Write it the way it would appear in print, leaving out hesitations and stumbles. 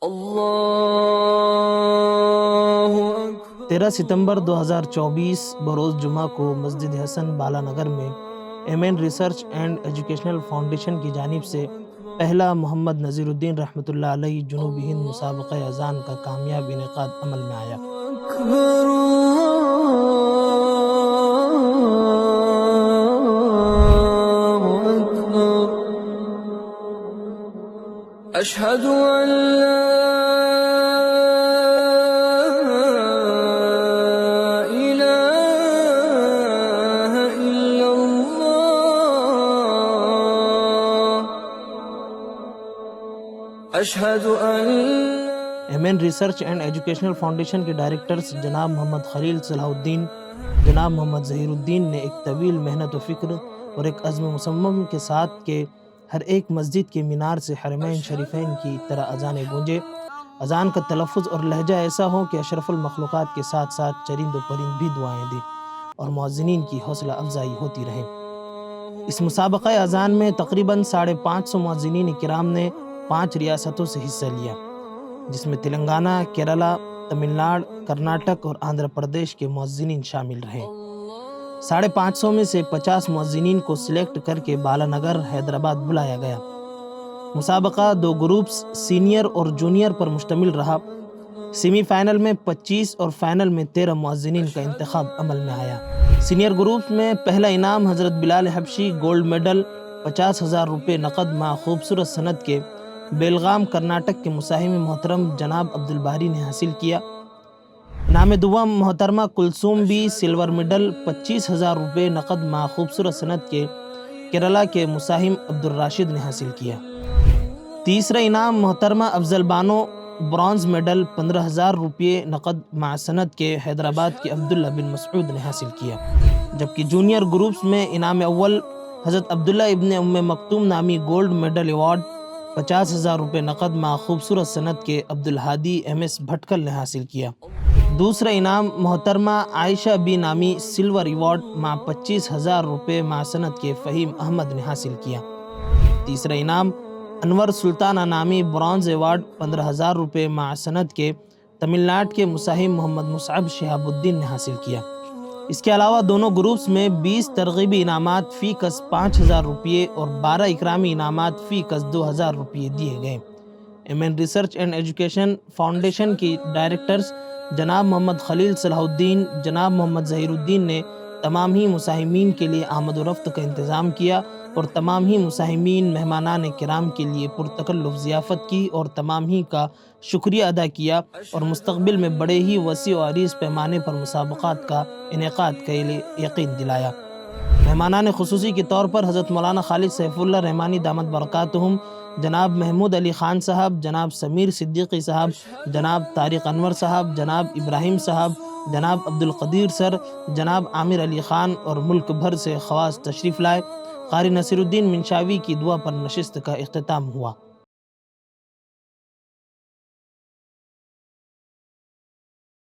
13 ستمبر 2024 بروز جمعہ کو مسجد حسن بالا نگر میں amen research and educational foundation کی جانب سے پہلا محمد نذیر الدین رحمۃ اللہ علیہ جنوبی ہند مسابقہ اذان کا کامیاب انعقاد عمل میں آیا۔ اشہد ان لا اشہد ان Ameen research and educational foundation کے ڈائریکٹرز جناب محمد خلیل صلاح الدین، جناب محمد ظہیر الدین نے ایک طویل محنت و فکر اور ایک عزم مصمم کے ساتھ کہ ہر ایک مسجد کے مینار سے حرمین شریفین کی طرح اذانیں گونجے، اذان کا تلفظ اور لہجہ ایسا ہو کہ اشرف المخلوقات کے ساتھ ساتھ چرند و پرند بھی دعائیں دیں اور مؤذنین کی حوصلہ افزائی ہوتی رہے۔ اس مسابقہ اذان میں تقریباً 550 مؤذنین کرام نے 5 ریاستوں سے حصہ لیا، جس میں تلنگانہ، کیرلا، تمل ناڈو، کرناٹک اور آندھرا پردیش کے مؤذنین شامل رہے۔ 550 میں سے 50 مؤذنین کو سلیکٹ کر کے بالا نگر حیدرآباد بلایا گیا۔ مسابقہ 2 گروپس سینئر اور جونیئر پر مشتمل رہا۔ سیمی فائنل میں 25 اور فائنل میں 13 مؤذنین کا انتخاب عمل میں آیا۔ سینئر گروپ میں پہلا انعام حضرت بلال حبشی گولڈ میڈل 50,000 روپے نقد مع خوبصورت سند کے بیلگام کرناٹک کے مساہم محترم جناب عبدالباری نے حاصل کیا۔ انعام دوم محترمہ کلثوم بی سلور میڈل 25,000 روپے نقد مع خوبصورت سند کے کیرلا کے مساہم عبدالراشد نے حاصل کیا۔ تیسرا انعام محترمہ افضل بانو برونز میڈل 15,000 روپے نقد مع سند کے حیدرآباد کے عبداللہ بن مسعود نے حاصل کیا، جبکہ جونیئر گروپس میں انعام اول حضرت عبداللہ ابن مکتوم نامی گولڈ میڈل ایوارڈ 50,000 روپے نقد مع خوبصورت سند کے عبدالہادی ایم ایس بھٹکل نے حاصل کیا۔ دوسرا انعام محترمہ عائشہ بی نامی سلور ایوارڈ مع 25,000 روپے مع سند کے فہیم احمد نے حاصل کیا۔ تیسرا انعام انور سلطانہ نامی برونز ایوارڈ 15,000 روپے مع سند کے تمل ناڈو کے مساہم محمد مصعب شہاب الدین نے حاصل کیا۔ اس کے علاوہ دونوں گروپس میں 20 ترغیبی انعامات فی کس 5,000 روپے اور 12 اکرامی انعامات فی کس 2,000 روپے دیے گئے۔ Amen research and education foundation کی ڈائریکٹرز جناب محمد خلیل صلاح الدین، جناب محمد ظہیر الدین نے تمام ہی مساہمین کے لیے آمد و رفت کا انتظام کیا اور تمام ہی مساہمین مہمانان کرام کے لیے پرتکلف ضیافت کی اور تمام ہی کا شکریہ ادا کیا اور مستقبل میں بڑے ہی وسیع و عریض پیمانے پر مسابقات کا انعقاد کے لیے یقین دلایا۔ مہمانان خصوصی کے طور پر حضرت مولانا خالد سیف اللہ رحمانی دامت برکاتہم، جناب محمود علی خان صاحب، جناب سمیر صدیقی صاحب، جناب طارق انور صاحب، جناب ابراہیم صاحب، جناب عبدالقدیر سر، جناب عامر علی خان اور ملک بھر سے خواص تشریف لائے۔ قاری نصیر الدین منشاوی کی دعا پر نشست کا اختتام ہوا۔